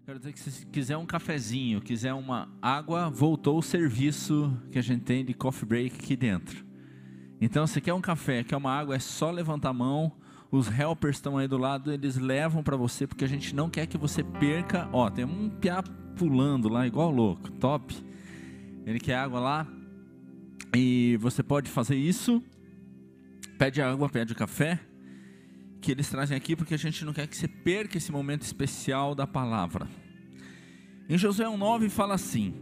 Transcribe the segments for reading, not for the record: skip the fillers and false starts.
Quero dizer que se quiser um cafezinho, quiser uma água, voltou o serviço que a gente tem de coffee break aqui dentro. Então, se quer um café, quer uma água, é só levantar a mão. Os helpers estão aí do lado, eles levam para você, porque a gente não quer que você perca. Ó, tem um piá pulando lá, igual louco, top. Ele quer água lá, e você pode fazer isso. Pede água, pede café, que eles trazem aqui, porque a gente não quer que você perca esse momento especial da palavra. Em Josué 1:9 fala assim: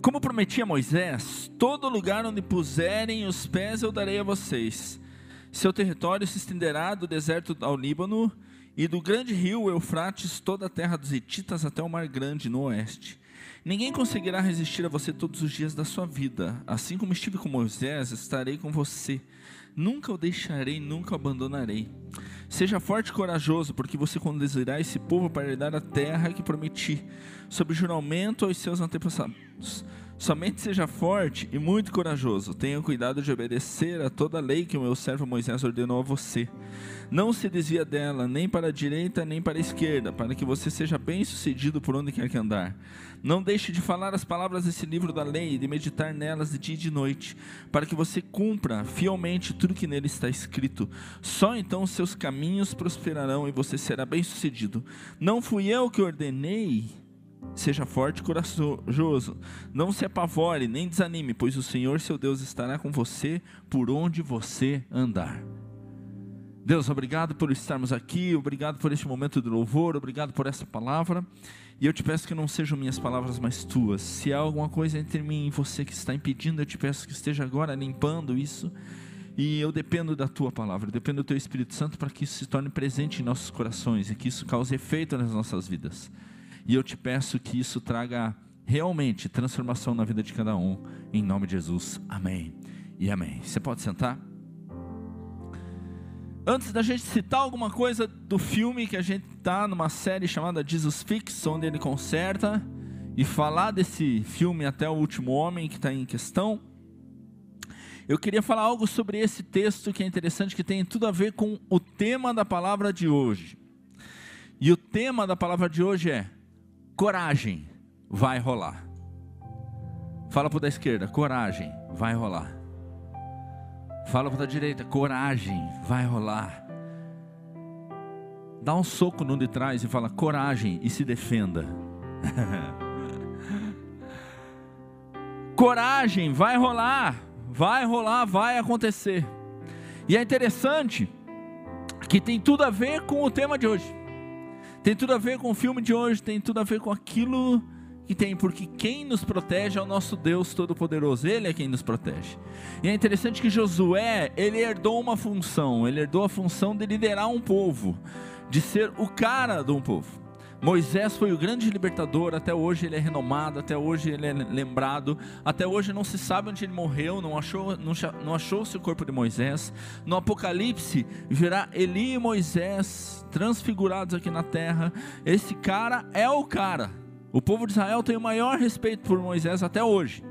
como prometi a Moisés, todo lugar onde puserem os pés eu darei a vocês. Seu território se estenderá do deserto ao Líbano, e do grande rio Eufrates, toda a terra dos hititas até o mar grande no oeste. Ninguém conseguirá resistir a você todos os dias da sua vida. Assim como estive com Moisés, estarei com você. Nunca o deixarei, nunca o abandonarei. Seja forte e corajoso, porque você conduzirá esse povo para herdar a terra que prometi, sob juramento aos seus antepassados. Somente seja forte e muito corajoso. Tenha cuidado de obedecer a toda a lei que o meu servo Moisés ordenou a você. Não se desvia dela, nem para a direita, nem para a esquerda, para que você seja bem sucedido por onde quer que andar. Não deixe de falar as palavras desse livro da lei e de meditar nelas de dia e de noite, para que você cumpra fielmente tudo que nele está escrito. Só então os seus caminhos prosperarão e você será bem sucedido. Não fui eu que ordenei? Seja forte e corajoso, não se apavore nem desanime, pois o Senhor seu Deus estará com você por onde você andar. Deus, obrigado por estarmos aqui, obrigado por este momento de louvor, obrigado por essa palavra, e eu te peço que não sejam minhas palavras, mas tuas. Se há alguma coisa entre mim e você que está impedindo, eu te peço que esteja agora limpando isso, e eu dependo da tua palavra, eu dependo do teu Espírito Santo para que isso se torne presente em nossos corações, e que isso cause efeito nas nossas vidas. E eu te peço que isso traga realmente transformação na vida de cada um, em nome de Jesus, amém e amém. Você pode sentar? Antes da gente citar alguma coisa do filme, que a gente está numa série chamada Jesus Fix, onde ele conserta, e falar desse filme Até o Último Homem, que está em questão, eu queria falar algo sobre esse texto que é interessante, que tem tudo a ver com o tema da palavra de hoje. E o tema da palavra de hoje é: coragem, vai rolar. Fala para o da esquerda: coragem, vai rolar. Fala para o da direita: coragem, vai rolar. Dá um soco no de trás e fala: coragem, e se defenda. Coragem, vai rolar, vai acontecer. E é interessante que tem tudo a ver com o tema de hoje. Tem tudo a ver com o filme de hoje, tem tudo a ver com aquilo que tem, porque quem nos protege é o nosso Deus Todo-Poderoso, Ele é quem nos protege. E é interessante que Josué, ele herdou uma função, ele herdou a função de liderar um povo, de ser o cara de um povo. Moisés foi o grande libertador, até hoje ele é renomado, até hoje ele é lembrado, até hoje não se sabe onde ele morreu, não achou-se o corpo de Moisés. No Apocalipse virá Eli e Moisés transfigurados aqui na terra. Esse cara é o cara. O povo de Israel tem o maior respeito por Moisés até hoje.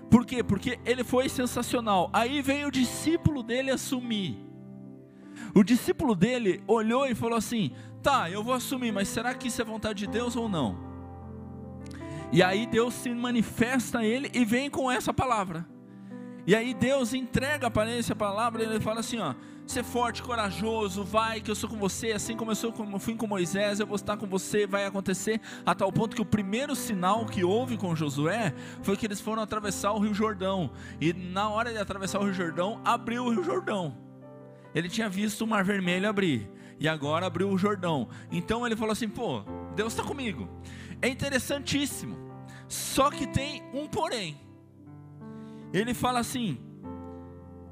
Por quê? Porque ele foi sensacional. Aí veio o discípulo dele assumir. O discípulo dele olhou e falou assim: tá, eu vou assumir, mas será que isso é vontade de Deus ou não? E aí Deus se manifesta a ele e vem com essa palavra. E aí Deus entrega para ele essa palavra, e ele fala assim, ó: ser forte, corajoso, vai que eu sou com você, assim como eu fui com Moisés, eu vou estar com você, vai acontecer. A tal ponto que o primeiro sinal que houve com Josué foi que eles foram atravessar o Rio Jordão, e na hora de atravessar o Rio Jordão, abriu o Rio Jordão. Ele tinha visto o Mar Vermelho abrir, e agora abriu o Jordão. Então ele falou assim: pô, Deus está comigo. É interessantíssimo, só que tem um porém. Ele fala assim: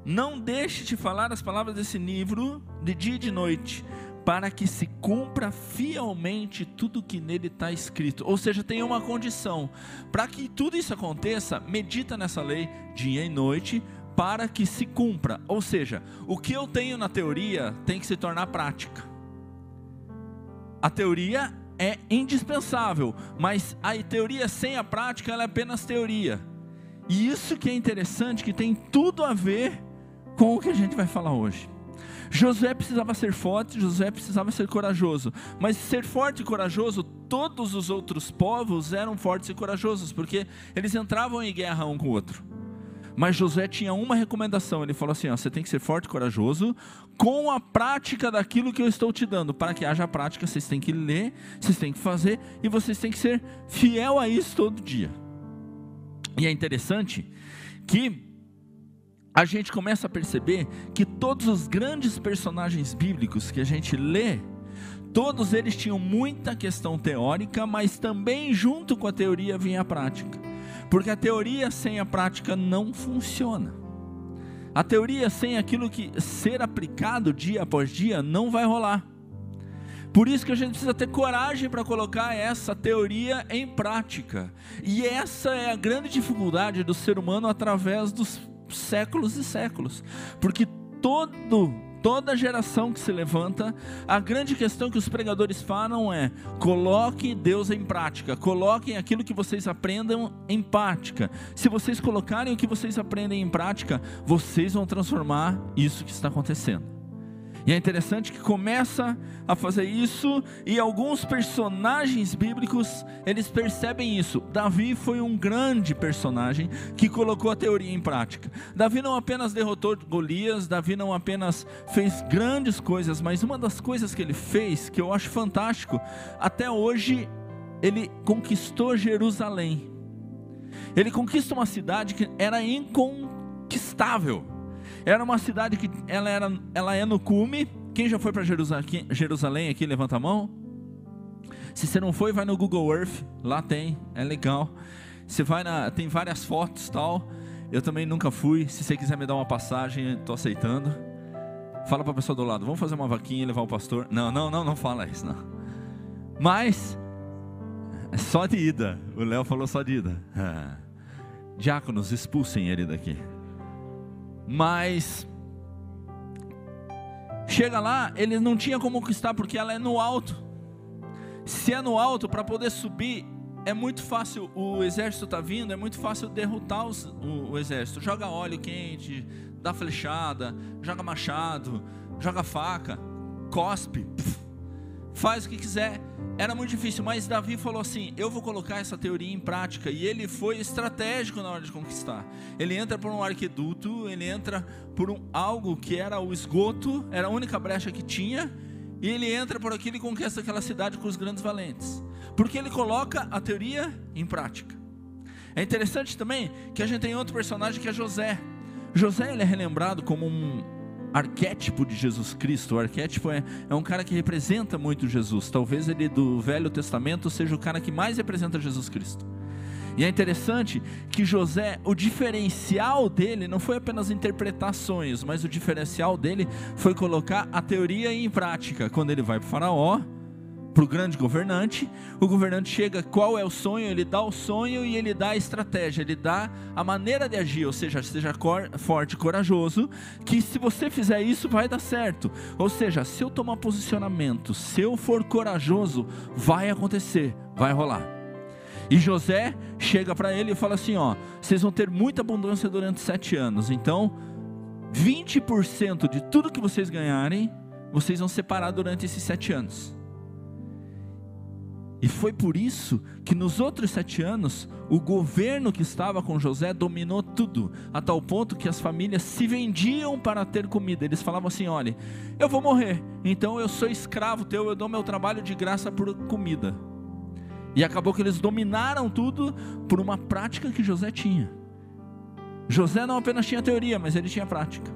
não deixe de falar as palavras desse livro de dia e de noite, para que se cumpra fielmente tudo que nele está escrito. Ou seja, tem uma condição, para que tudo isso aconteça, medita nessa lei dia e noite, para que se cumpra. Ou seja, o que eu tenho na teoria tem que se tornar prática. A teoria é indispensável, mas a teoria sem a prática, ela é apenas teoria. E isso que é interessante, que tem tudo a ver com o que a gente vai falar hoje. Josué precisava ser forte, Josué precisava ser corajoso. Mas ser forte e corajoso, todos os outros povos eram fortes e corajosos, porque eles entravam em guerra um com o outro. Mas Josué tinha uma recomendação, ele falou assim, ó, você tem que ser forte e corajoso, com a prática daquilo que eu estou te dando. Para que haja prática, vocês têm que ler, vocês têm que fazer, e vocês têm que ser fiel a isso todo dia. E é interessante que a gente começa a perceber que todos os grandes personagens bíblicos que a gente lê, todos eles tinham muita questão teórica, mas também junto com a teoria vinha a prática. Porque a teoria sem a prática não funciona. A teoria sem aquilo que ser aplicado dia após dia não vai rolar. Por isso que a gente precisa ter coragem para colocar essa teoria em prática. E essa é a grande dificuldade do ser humano através dos séculos e séculos. Porque toda geração que se levanta, a grande questão que os pregadores falam é: coloque Deus em prática, coloquem aquilo que vocês aprendam em prática. Se vocês colocarem o que vocês aprendem em prática, vocês vão transformar isso que está acontecendo. E é interessante que começa a fazer isso, e alguns personagens bíblicos, eles percebem isso. Davi foi um grande personagem que colocou a teoria em prática. Davi não apenas derrotou Golias, Davi não apenas fez grandes coisas, mas uma das coisas que ele fez, que eu acho fantástico, até hoje ele conquistou Jerusalém. Ele conquista uma cidade que era inconquistável. Era uma cidade que ela é no cume. Quem já foi para Jerusalém aqui, levanta a mão. Se você não foi, vai no Google Earth, lá tem, é legal. Você vai tem várias fotos tal. Eu também nunca fui. Se você quiser me dar uma passagem, estou aceitando. Fala para a pessoa do lado, vamos fazer uma vaquinha e levar o pastor. Não fala isso não. Mas é só de ida. O Léo falou só de ida. Diáconos, expulsem ele daqui. Mas chega lá, ele não tinha como conquistar, porque ela é no alto. Se é no alto, para poder subir é muito fácil. O exército está vindo, é muito fácil derrotar o exército. Joga óleo quente, dá flechada, joga machado, joga faca, cospe, faz o que quiser. Era muito difícil, mas Davi falou assim: eu vou colocar essa teoria em prática. E ele foi estratégico na hora de conquistar. Ele entra por um arqueduto, ele entra por algo que era o esgoto, era a única brecha que tinha, e ele entra por aquilo e conquista aquela cidade com os grandes valentes, porque ele coloca a teoria em prática. É interessante também que a gente tem outro personagem que é José. José, ele é relembrado como um arquétipo de Jesus Cristo. O arquétipo é um cara que representa muito Jesus. Talvez ele do Velho Testamento seja o cara que mais representa Jesus Cristo. E é interessante que José, o diferencial dele não foi apenas interpretar sonhos, mas o diferencial dele foi colocar a teoria em prática. Quando ele vai para o faraó, para o grande governante, o governante chega, qual é o sonho? Ele dá o sonho e ele dá a estratégia, ele dá a maneira de agir, ou seja, seja forte e corajoso, que se você fizer isso vai dar certo. Ou seja, se eu tomar posicionamento, se eu for corajoso, vai acontecer, vai rolar. E José chega para ele e fala assim: ó, vocês vão ter muita abundância durante 7 anos, então 20% de tudo que vocês ganharem, vocês vão separar durante esses 7 anos. E foi por isso que nos outros 7 anos, o governo que estava com José dominou tudo, a tal ponto que as famílias se vendiam para ter comida. Eles falavam assim: olha, eu vou morrer, então eu sou escravo teu, eu dou meu trabalho de graça por comida. E acabou que eles dominaram tudo por uma prática que José tinha. José não apenas tinha teoria, mas ele tinha prática.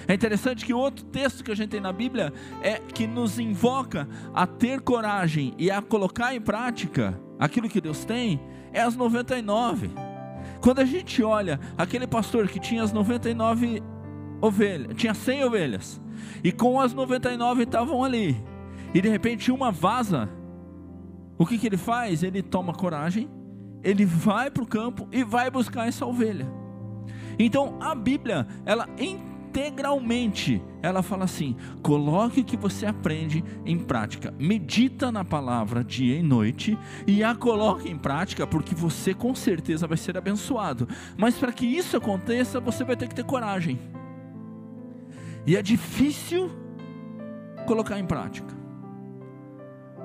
É interessante que outro texto que a gente tem na Bíblia é que nos invoca a ter coragem e a colocar em prática aquilo que Deus tem, é as 99. Quando a gente olha aquele pastor que tinha as 99 ovelhas, tinha 100 ovelhas, e com as 99 estavam ali, e de repente uma vaza, o que ele faz? Ele toma coragem, ele vai para o campo e vai buscar essa ovelha. Então a Bíblia, ela integralmente, ela fala assim: coloque o que você aprende em prática, medita na palavra dia e noite e a coloque em prática, porque você com certeza vai ser abençoado. Mas para que isso aconteça, você vai ter que ter coragem. E é difícil colocar em prática.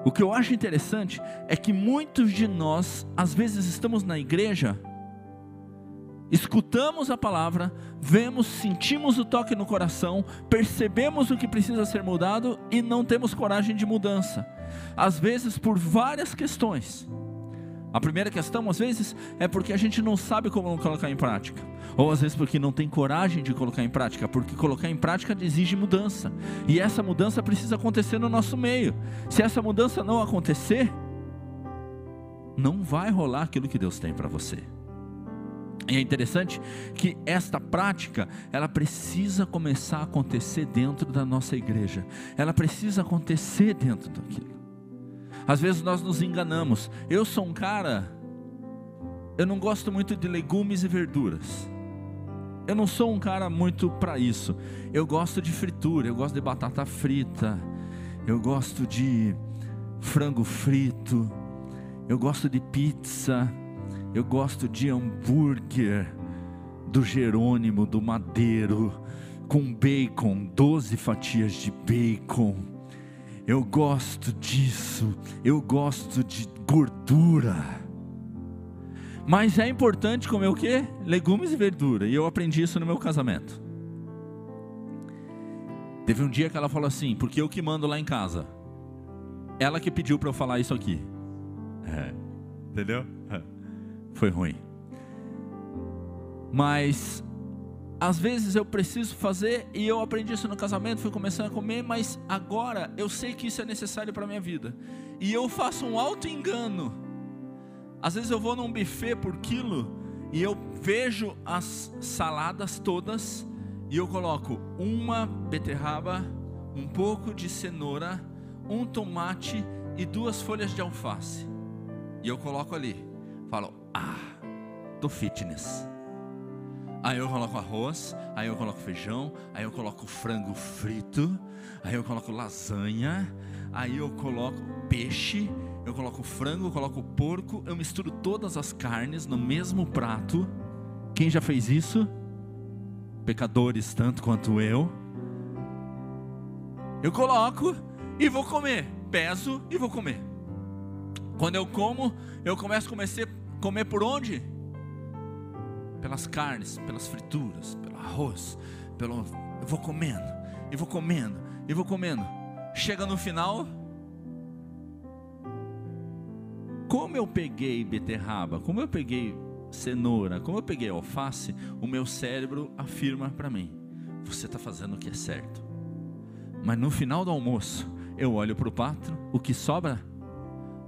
O que eu acho interessante é que muitos de nós, às vezes estamos na igreja, escutamos a palavra, vemos, sentimos o toque no coração, percebemos o que precisa ser mudado e não temos coragem de mudança. Às vezes por várias questões. A primeira questão, às vezes, é porque a gente não sabe como colocar em prática. Ou às vezes porque não tem coragem de colocar em prática, porque colocar em prática exige mudança. E essa mudança precisa acontecer no nosso meio. Se essa mudança não acontecer, não vai rolar aquilo que Deus tem para você. E é interessante que esta prática, ela precisa começar a acontecer dentro da nossa igreja. Ela precisa acontecer dentro daquilo. Às vezes nós nos enganamos. Eu sou um cara, eu não gosto muito de legumes e verduras. Eu não sou um cara muito para isso. Eu gosto de fritura, eu gosto de batata frita, eu gosto de frango frito, eu gosto de pizza, eu gosto de hambúrguer do Jerônimo, do Madeiro, com bacon, 12 fatias de bacon. Eu gosto disso, eu gosto de gordura. Mas é importante comer o quê? Legumes e verdura. E eu aprendi isso no meu casamento. Teve um dia que ela falou assim, porque eu que mando lá em casa. Ela que pediu para eu falar isso aqui. Entendeu? Foi ruim. Mas às vezes eu preciso fazer, e eu aprendi isso no casamento, fui começando a comer, mas agora eu sei que isso é necessário para a minha vida. E eu faço um auto-engano. Às vezes eu vou num buffet por quilo, e eu vejo as saladas todas, e eu coloco uma beterraba, um pouco de cenoura, um tomate e 2 folhas de alface. E eu coloco ali, falo, tô fitness. Aí eu coloco arroz, aí eu coloco feijão, aí eu coloco frango frito, aí eu coloco lasanha, aí eu coloco peixe, eu coloco frango, eu coloco porco, eu misturo todas as carnes no mesmo prato. Quem já fez isso? Pecadores tanto quanto eu. Eu coloco e vou comer, peso e vou comer. Quando eu como, eu começo a comer por onde? Pelas carnes, pelas frituras, pelo arroz, eu vou comendo, e vou comendo, e vou comendo. Chega no final, como eu peguei beterraba, como eu peguei cenoura, como eu peguei alface, o meu cérebro afirma para mim, você está fazendo o que é certo. Mas no final do almoço, eu olho para o prato, o que sobra?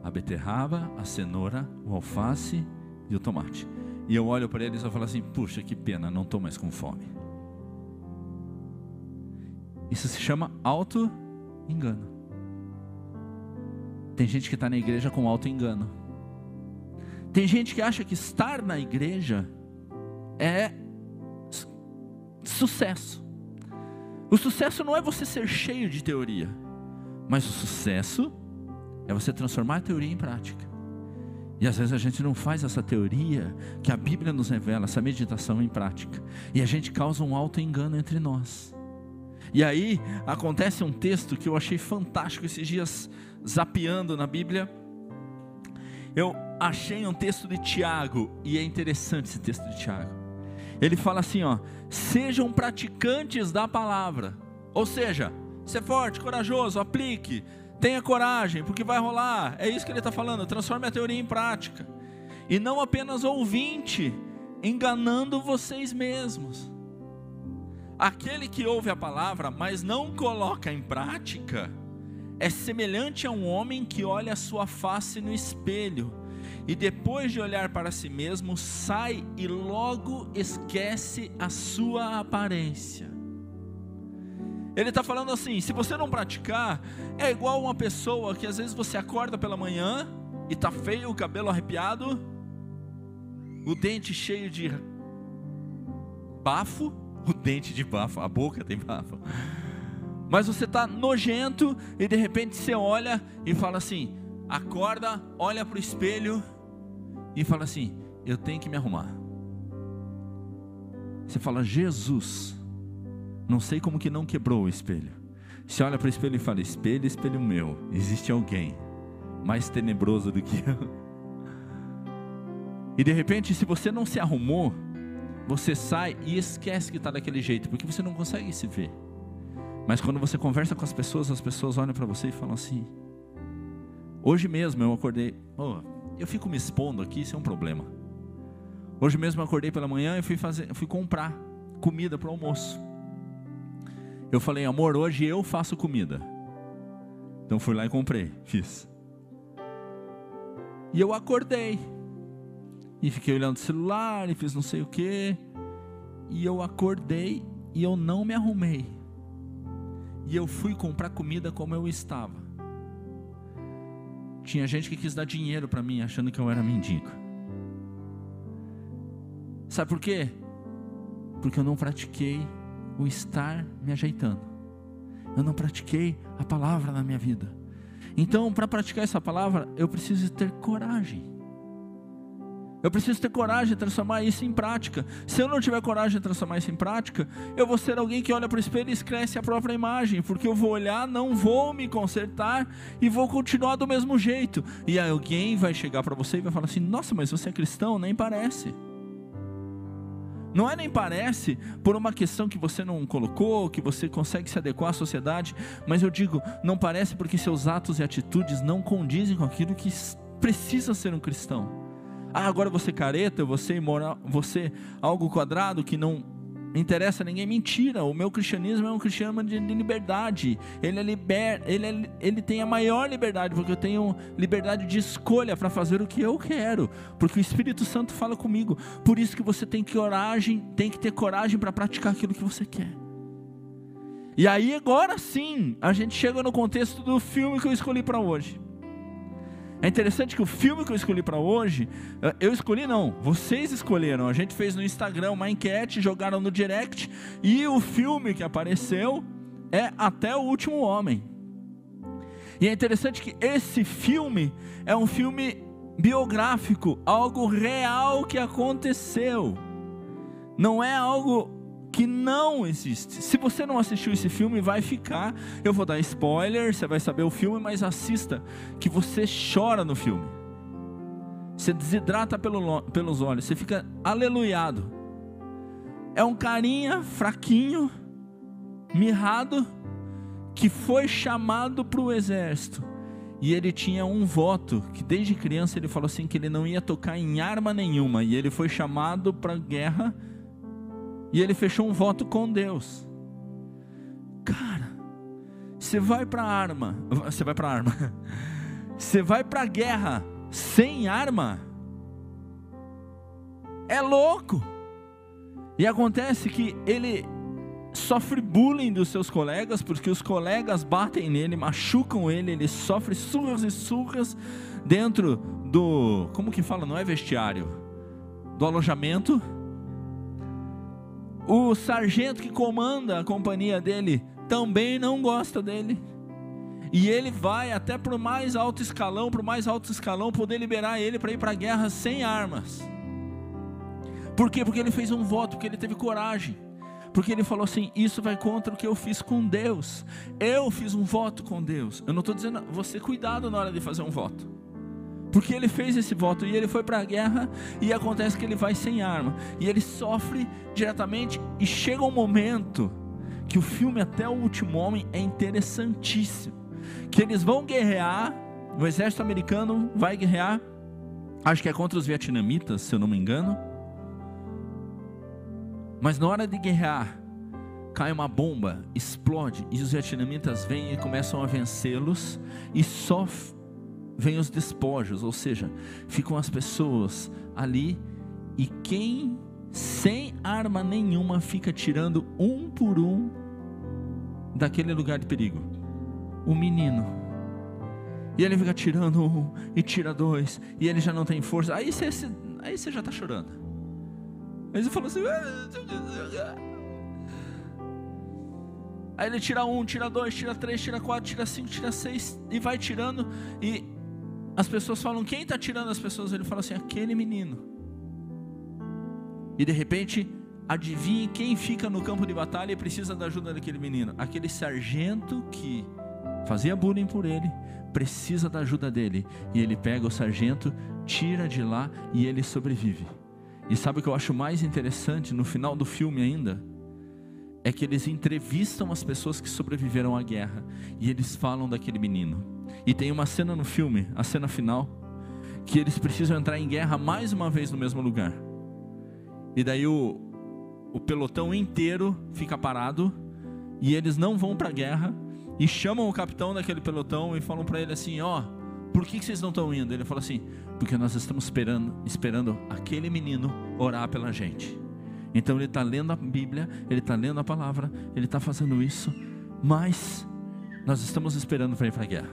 A beterraba, a cenoura, o alface e o tomate. E eu olho para eles e eu falo assim, puxa, que pena, não estou mais com fome. Isso se chama auto-engano. Tem gente que está na igreja com auto-engano. Tem gente que acha que estar na igreja é sucesso. O sucesso não é você ser cheio de teoria, mas o sucesso é você transformar a teoria em prática. E às vezes a gente não faz essa teoria que a Bíblia nos revela, essa meditação em prática. E a gente causa um auto-engano entre nós. E aí acontece um texto que eu achei fantástico esses dias, zapeando na Bíblia. Eu achei um texto de Tiago, e é interessante esse texto de Tiago. Ele fala assim, sejam praticantes da palavra. Ou seja, ser forte, corajoso, aplique. Tenha coragem, porque vai rolar. É isso que ele está falando, transforme a teoria em prática. E não apenas ouvinte, enganando vocês mesmos. Aquele que ouve a palavra, mas não coloca em prática, é semelhante a um homem que olha a sua face no espelho, e depois de olhar para si mesmo, sai e logo esquece a sua aparência. Ele está falando assim, se você não praticar, é igual uma pessoa que às vezes você acorda pela manhã, e está feio, o cabelo arrepiado, o dente cheio de bafo, a boca tem bafo, mas você está nojento, e de repente você olha e fala assim, acorda, olha para o espelho, e fala assim, eu tenho que me arrumar. Você fala, Jesus, Não sei como que não quebrou o espelho. Você olha para o espelho e fala: espelho, espelho meu, existe alguém mais tenebroso do que eu. E de repente, se você não se arrumou, você sai e esquece que está daquele jeito, porque você não consegue se ver. Mas quando você conversa com as pessoas olham para você e falam assim. Hoje mesmo eu acordei, eu fico me expondo aqui, isso é um problema. Hoje mesmo eu acordei pela manhã e fui comprar comida para o almoço. Eu falei: amor, hoje eu faço comida. Então fui lá e comprei, fiz. E eu acordei e fiquei olhando o celular e fiz não sei o que. E eu acordei e eu não me arrumei. E eu fui comprar comida como eu estava. Tinha gente que quis dar dinheiro para mim, achando que eu era mendigo. Sabe por quê? Porque eu não pratiquei o estar me ajeitando. Eu não pratiquei a palavra na minha vida. Então, para praticar essa palavra, eu preciso ter coragem. Eu preciso ter coragem de transformar isso em prática. Se eu não tiver coragem de transformar isso em prática, eu vou ser alguém que olha para o espelho e esquece a própria imagem, porque eu vou olhar, não vou me consertar e vou continuar do mesmo jeito. E aí alguém vai chegar para você e vai falar assim: nossa, mas você é cristão? Nem parece. Não é nem parece por uma questão que você não colocou, que você consegue se adequar à sociedade, mas eu digo, não parece porque seus atos e atitudes não condizem com aquilo que precisa ser um cristão. Agora você careta, você imoral, você algo quadrado que não interessa a ninguém. Mentira, o meu cristianismo é um cristianismo de liberdade. Ele tem a maior liberdade, porque eu tenho liberdade de escolha para fazer o que eu quero, porque o Espírito Santo fala comigo. Por isso que você tem que ter coragem para praticar aquilo que você quer. E aí agora sim, a gente chega no contexto do filme que eu escolhi para hoje. É interessante que o filme que eu escolhi para hoje, eu escolhi não, vocês escolheram. A gente fez no Instagram uma enquete, jogaram no direct, e o filme que apareceu é Até o Último Homem. E é interessante que esse filme é um filme biográfico, algo real que aconteceu. Não é algo que não existe. Se você não assistiu esse filme, vai ficar. Eu vou dar spoiler, você vai saber o filme, mas assista, que você chora no filme. Você desidrata pelos olhos, você fica aleluiado. É um carinha fraquinho, mirrado, que foi chamado para o exército. E ele tinha um voto, que desde criança ele falou assim, que ele não ia tocar em arma nenhuma. E ele foi chamado para a guerra, e ele fechou um voto com Deus. Cara, você vai para a guerra sem arma, é louco. E acontece que ele sofre bullying dos seus colegas, porque os colegas batem nele, machucam ele, ele sofre surras e surras dentro do, como que fala, não é vestiário, do alojamento. O sargento que comanda a companhia dele também não gosta dele. E ele vai até para o mais alto escalão, poder liberar ele para ir para a guerra sem armas. Por quê? Porque ele fez um voto, porque ele teve coragem. Porque ele falou assim, isso vai contra o que eu fiz com Deus. Eu fiz um voto com Deus. Eu não estou dizendo, você cuidado na hora de fazer um voto. Porque ele fez esse voto e ele foi para a guerra, e acontece que ele vai sem arma, e ele sofre diretamente, e chega um momento que o filme Até o Último Homem é interessantíssimo, que eles vão guerrear, o exército americano vai guerrear, acho que é contra os vietnamitas, se eu não me engano, mas na hora de guerrear, cai uma bomba, explode, e os vietnamitas vêm e começam a vencê-los, e sofrem. Vem os despojos, ou seja, ficam as pessoas ali, e quem sem arma nenhuma fica tirando um por um daquele lugar de perigo? O menino. E ele fica tirando um, e tira dois, e ele já não tem força. Aí você já está chorando. Aí você fala assim, aí ele tira um, tira dois, tira três, tira quatro, tira cinco, tira seis, e vai tirando, e as pessoas falam, quem está tirando as pessoas? Ele fala assim, aquele menino. E de repente, Adivinhe quem fica no campo de batalha e precisa da ajuda daquele menino? Aquele sargento que fazia bullying por ele, precisa da ajuda dele. E ele pega o sargento, tira de lá e ele sobrevive. E sabe o que eu acho mais interessante no final do filme ainda? É que eles entrevistam as pessoas que sobreviveram à guerra. E eles falam daquele menino. E tem uma cena no filme, a cena final, que eles precisam entrar em guerra mais uma vez no mesmo lugar. E daí o pelotão inteiro fica parado. E eles não vão para a guerra. E chamam o capitão daquele pelotão e falam para ele assim: ó, por que vocês não estão indo? Ele fala assim: porque nós estamos esperando aquele menino orar pela gente. Então ele está lendo a Bíblia, ele está lendo a palavra, ele está fazendo isso, mas nós estamos esperando para ir para a guerra.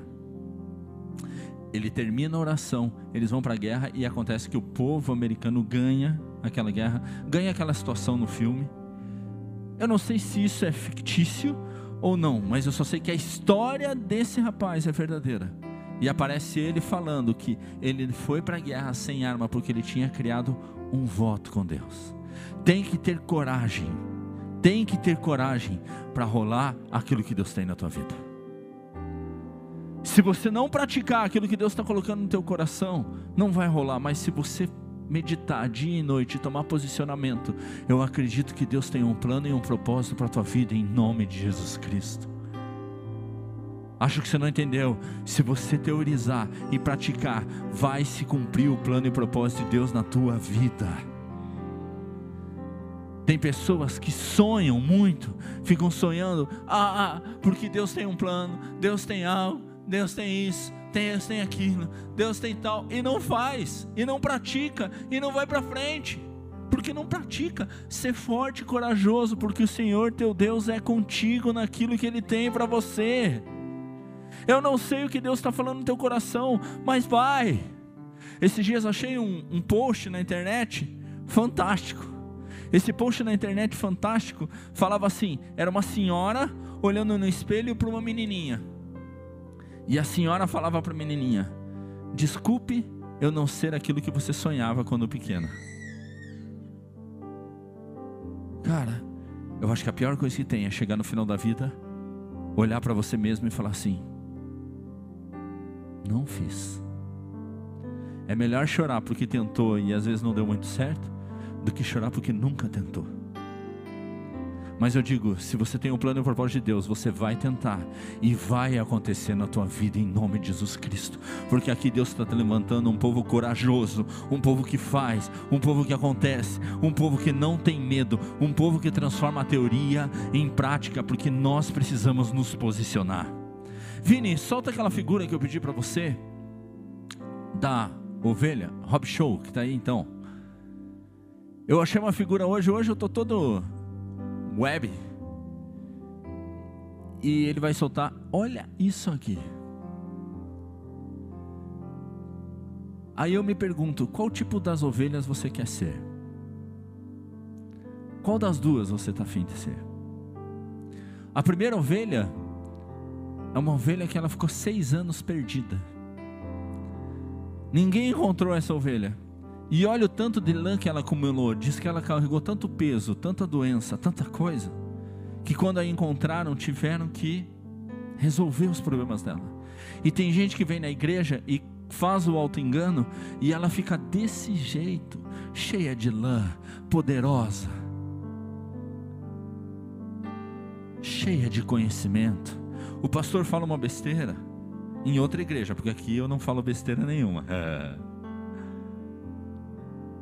Ele termina a oração, eles vão para a guerra e acontece que o povo americano ganha aquela guerra, ganha aquela situação no filme. Eu não sei se isso é fictício ou não, mas eu só sei que a história desse rapaz é verdadeira. E aparece ele falando que ele foi para a guerra sem arma porque ele tinha criado um voto com Deus. Tem que ter coragem para rolar aquilo que Deus tem na tua vida. Se você não praticar aquilo que Deus está colocando no teu coração, não vai rolar. Mas se você meditar dia e noite, tomar posicionamento, eu acredito que Deus tem um plano e um propósito para a tua vida, em nome de Jesus Cristo. Acho que você não entendeu. Se você teorizar e praticar, vai se cumprir o plano e propósito de Deus na tua vida. Tem pessoas que sonham muito, ficam sonhando, porque Deus tem um plano, Deus tem algo, Deus tem isso, Deus tem aquilo, Deus tem tal, e não faz, e não pratica, e não vai para frente, porque não pratica. Ser forte e corajoso, porque o Senhor teu Deus é contigo naquilo que Ele tem para você. Eu não sei o que Deus está falando no teu coração, mas vai. Esses dias eu achei um post na internet, fantástico. Esse post na internet fantástico, falava assim, era uma senhora olhando no espelho para uma menininha. E a senhora falava para a menininha: desculpe eu não ser aquilo que você sonhava quando pequena. Cara, eu acho que a pior coisa que tem é chegar no final da vida, olhar para você mesmo e falar assim: não fiz. É melhor chorar porque tentou e às vezes não deu muito certo, do que chorar porque nunca tentou. Mas eu digo, se você tem um plano e um propósito de Deus, você vai tentar e vai acontecer na tua vida, em nome de Jesus Cristo. Porque aqui Deus está te levantando um povo corajoso, um povo que faz, um povo que acontece, um povo que não tem medo, um povo que transforma a teoria em prática, porque nós precisamos nos posicionar. Vini, solta aquela figura que eu pedi para você, da ovelha, Rob Show, que está aí então. Eu achei uma figura hoje eu estou todo web. E ele vai soltar, olha isso aqui. Aí eu me pergunto, qual tipo das ovelhas você quer ser? Qual das duas você está afim de ser? A primeira ovelha é uma ovelha que ela ficou 6 anos perdida. Ninguém encontrou essa ovelha. E olha o tanto de lã que ela acumulou. Diz que ela carregou tanto peso, tanta doença, tanta coisa, que quando a encontraram, tiveram que resolver os problemas dela. E tem gente que vem na igreja e faz o auto-engano, e ela fica desse jeito, cheia de lã, poderosa, cheia de conhecimento. O pastor fala uma besteira em outra igreja, porque aqui eu não falo besteira nenhuma.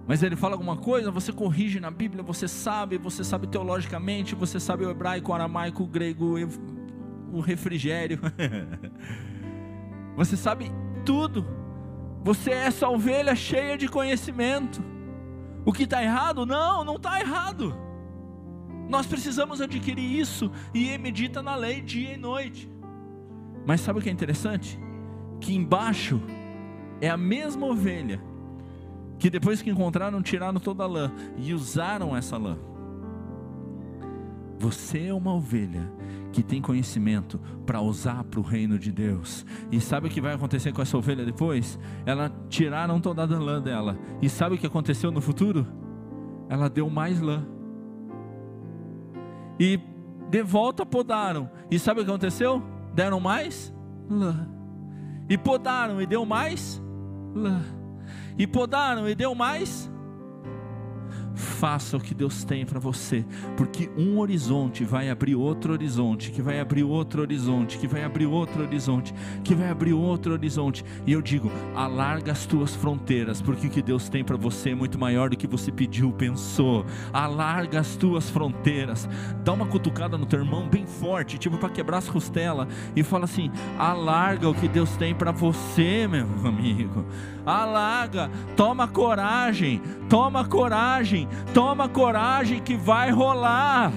Mas ele fala alguma coisa, você corrige na Bíblia, você sabe teologicamente, você sabe o hebraico, o aramaico, o grego, o refrigério. Você sabe tudo. Você é essa ovelha cheia de conhecimento. O que está errado? Não está errado. Nós precisamos adquirir isso e medita na lei dia e noite. Mas sabe o que é interessante? Que embaixo é a mesma ovelha que depois que encontraram, tiraram toda a lã e usaram essa lã. Você é uma ovelha que tem conhecimento para usar para o reino de Deus. E sabe o que vai acontecer com essa ovelha depois? Ela tiraram toda a lã dela. E sabe o que aconteceu no futuro? Ela deu mais lã. e de volta podaram. E sabe o que aconteceu? Deram mais lã. E podaram e deu mais lã. E podaram e deu mais. Faça o que Deus tem para você, porque um horizonte vai abrir outro horizonte, que vai abrir outro horizonte, que vai abrir outro horizonte, que vai abrir outro horizonte. E eu digo, alarga as tuas fronteiras, porque o que Deus tem para você é muito maior do que você pediu, pensou. Alarga as tuas fronteiras. Dá uma cutucada no teu irmão bem forte, tipo para quebrar as costelas, e fala assim: alarga o que Deus tem para você, meu amigo. Alarga, toma coragem, toma coragem, toma coragem que vai rolar.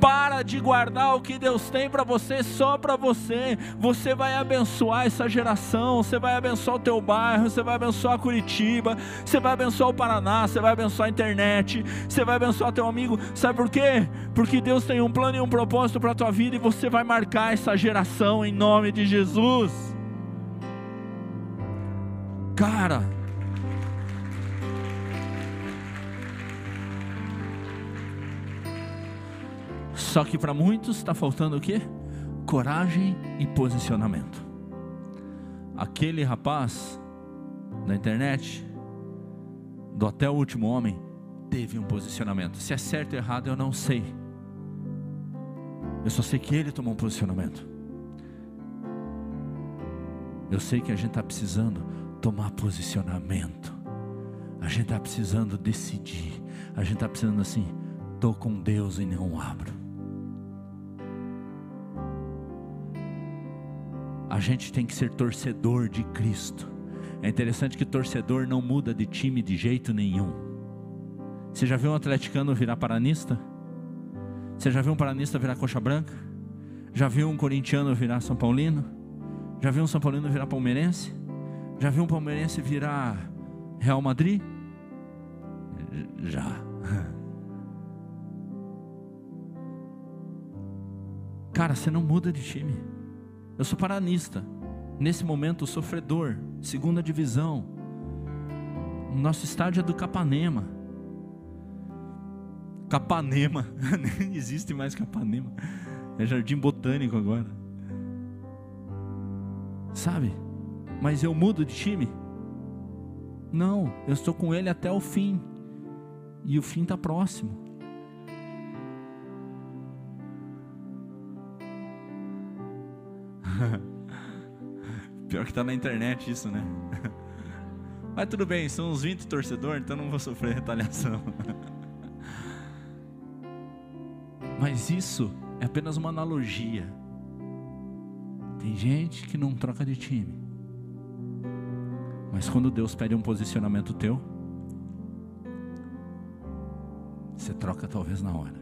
Para de guardar o que Deus tem para você só para você. Você vai abençoar essa geração, você vai abençoar o teu bairro, você vai abençoar Curitiba, você vai abençoar o Paraná, você vai abençoar a internet, você vai abençoar teu amigo. Sabe por quê? Porque Deus tem um plano e um propósito para a tua vida, e você vai marcar essa geração em nome de Jesus. Cara, só que para muitos está faltando o quê? Coragem e posicionamento. Aquele rapaz na internet, do Até o Último Homem, teve um posicionamento. Se é certo ou errado eu não sei. Eu só sei que ele tomou um posicionamento. Eu sei que a gente está precisando tomar posicionamento. A gente está precisando decidir. A gente está precisando assim: estou com Deus e não abro. A gente tem que ser torcedor de Cristo. É interessante que torcedor não muda de time de jeito nenhum. Você já viu um atleticano virar paranista? Você já viu um paranista virar coxa branca? Já viu um corintiano virar São Paulino? Já viu um São Paulino virar palmeirense? Já viu um palmeirense virar Real Madrid? Já. Cara, você não muda de time. Eu sou paranista. Nesse momento, sofredor, segunda divisão. Nosso estádio é do Capanema. Capanema. Nem existe mais Capanema. É Jardim Botânico agora. Sabe? Mas eu mudo de time? Não, eu estou com ele até o fim. E o fim está próximo. Pior que está na internet isso, né? Mas tudo bem, são uns 20 torcedores, então não vou sofrer retaliação. Mas isso é apenas uma analogia. Tem gente que não troca de time. Mas quando Deus pede um posicionamento teu, você troca talvez na hora.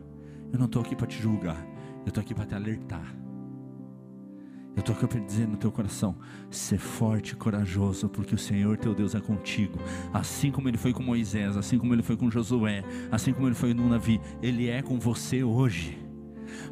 Eu não estou aqui para te julgar, eu estou aqui para te alertar. Eu estou aqui para dizer no teu coração: ser forte e corajoso, porque o Senhor teu Deus é contigo. Assim como Ele foi com Moisés, assim como Ele foi com Josué, assim como Ele foi com Davi, Ele é com você hoje.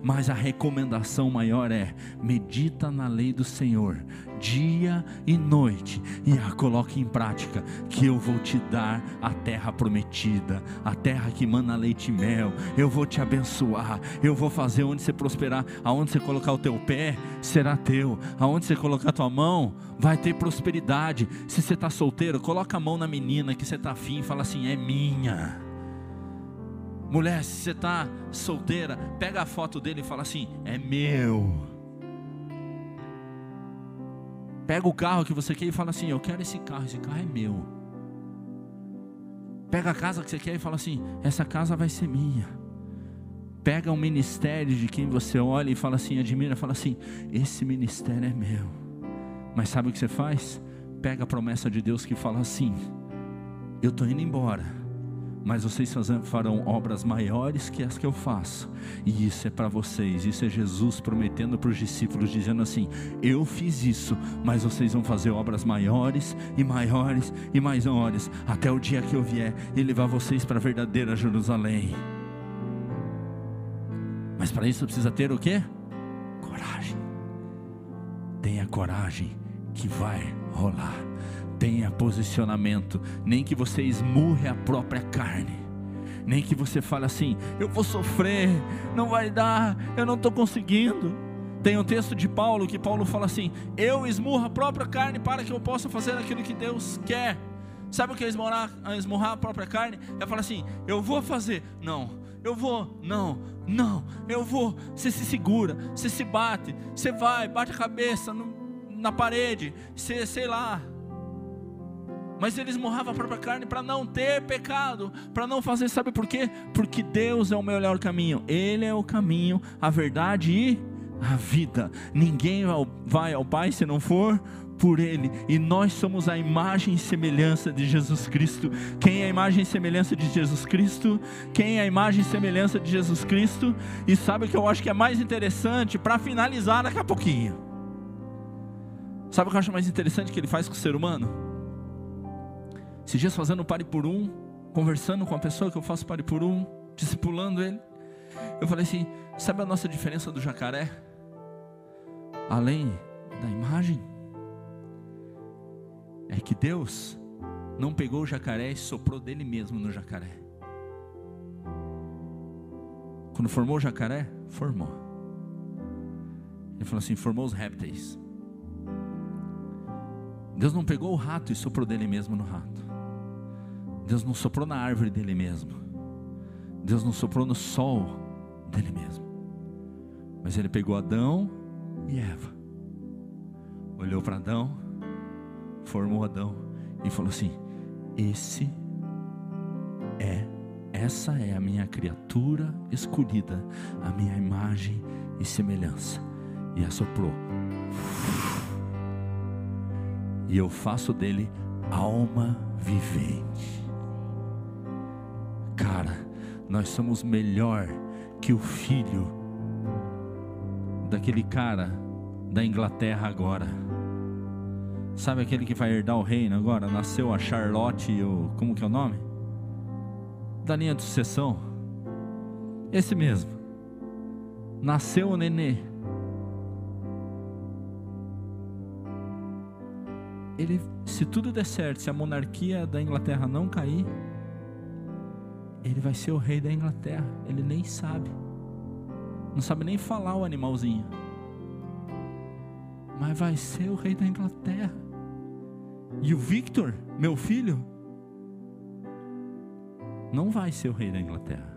Mas a recomendação maior é: medita na lei do Senhor dia e noite, e a coloque em prática, que eu vou te dar a terra prometida, a terra que mana leite e mel. Eu vou te abençoar, eu vou fazer onde você prosperar. Aonde você colocar o teu pé, será teu. Aonde você colocar a tua mão, vai ter prosperidade. Se você está solteiro, coloca a mão na menina que você está afim e fala assim: é minha. Mulher, se você está solteira, pega a foto dele e fala assim: é meu. Pega o carro que você quer e fala assim: eu quero esse carro é meu. Pega a casa que você quer e fala assim: essa casa vai ser minha. Pega um ministério de quem você olha e fala assim, admira, fala assim: esse ministério é meu. Mas sabe o que você faz? Pega a promessa de Deus que fala assim: eu estou indo embora, mas vocês farão obras maiores que as que eu faço. E isso é para vocês. Isso é Jesus prometendo para os discípulos, dizendo assim: eu fiz isso, mas vocês vão fazer obras maiores e maiores e maiores, até o dia que eu vier e levar vocês para a verdadeira Jerusalém. Mas para isso precisa ter o quê? Coragem. Tenha coragem que vai rolar. Tenha posicionamento, nem que você esmurre a própria carne. Nem que você fale assim: eu vou sofrer, não vai dar, eu não estou conseguindo. Tem um texto de Paulo, que Paulo fala assim: eu esmurro a própria carne para que eu possa fazer aquilo que Deus quer. Sabe o que é esmurrar a própria carne? É falar assim: eu vou fazer, não, eu vou, não, eu vou. Você se segura, você se bate, você vai, bate a cabeça na parede, você, sei lá. Mas ele esmurrava a própria carne para não ter pecado, para não fazer, sabe por quê? Porque Deus é o melhor caminho. Ele é o caminho, a verdade e a vida. Ninguém vai ao Pai se não for por Ele. E nós somos a imagem e semelhança de Jesus Cristo. Quem é a imagem e semelhança de Jesus Cristo? Quem é a imagem e semelhança de Jesus Cristo? E sabe o que eu acho que é mais interessante? Para finalizar daqui a pouquinho, sabe o que eu acho mais interessante que Ele faz com o ser humano? Esses dias fazendo o pare por um, conversando com a pessoa que eu faço pare por um, discipulando ele, eu falei assim: sabe a nossa diferença do jacaré? Além da imagem, é que Deus não pegou o jacaré e soprou dele mesmo no jacaré. Quando formou o jacaré, formou. Ele falou assim: formou os répteis. Deus não pegou o rato e soprou dele mesmo no rato. Deus não soprou na árvore dele mesmo. Deus não soprou no sol dele mesmo. Mas Ele pegou Adão e Eva, olhou para Adão, formou Adão e falou assim: essa é a minha criatura escolhida, a minha imagem e semelhança. E assoprou. E eu faço dele alma vivente. Cara, nós somos melhor que o filho daquele cara da Inglaterra agora. Sabe aquele que vai herdar o reino agora? Nasceu a Charlotte e o... como que é o nome? Da linha de sucessão. Esse mesmo. Nasceu o nenê. Ele, se tudo der certo, se a monarquia da Inglaterra não cair, ele vai ser o rei da Inglaterra. Ele nem sabe, não sabe nem falar o animalzinho, mas vai ser o rei da Inglaterra. E o Victor, meu filho, não vai ser o rei da Inglaterra,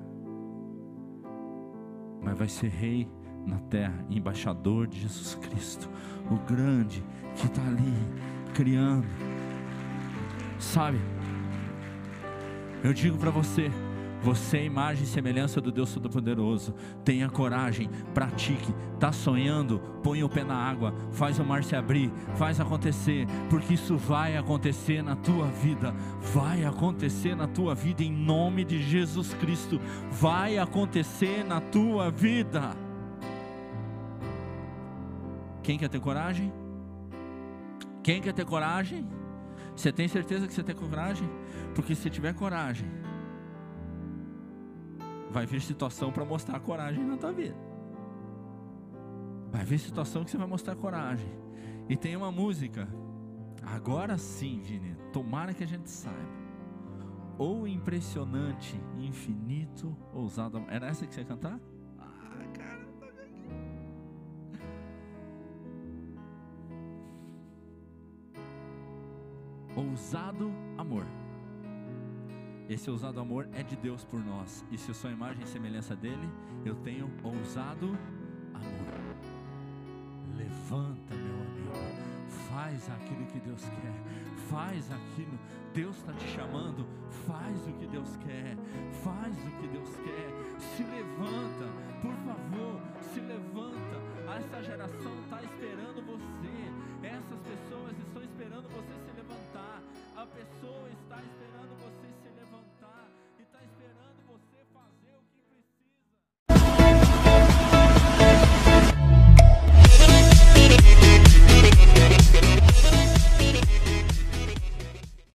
mas vai ser rei na terra, embaixador de Jesus Cristo, o grande que está ali criando. Sabe, eu digo para você: você é a imagem e semelhança do Deus Todo-Poderoso. Tenha coragem, pratique. Está sonhando? Põe o pé na água, faz o mar se abrir, faz acontecer, porque isso vai acontecer na tua vida. Vai acontecer na tua vida em nome de Jesus Cristo. Vai acontecer na tua vida. Quem quer ter coragem? Quem quer ter coragem? Você tem certeza que você tem coragem? Porque se tiver coragem, vai vir situação para mostrar coragem na tua vida. Vai vir situação que você vai mostrar coragem. E tem uma música, agora sim, Vini, tomara que a gente saiba: ou impressionante, infinito, ousado. Era essa que você ia cantar? Cara, não tô vendo. Ousado amor. Esse ousado amor é de Deus por nós. E se eu sou a imagem e semelhança dele, eu tenho ousado amor. Levanta, meu amigo, faz aquilo que Deus quer, faz aquilo. Deus está te chamando, faz o que Deus quer, faz o que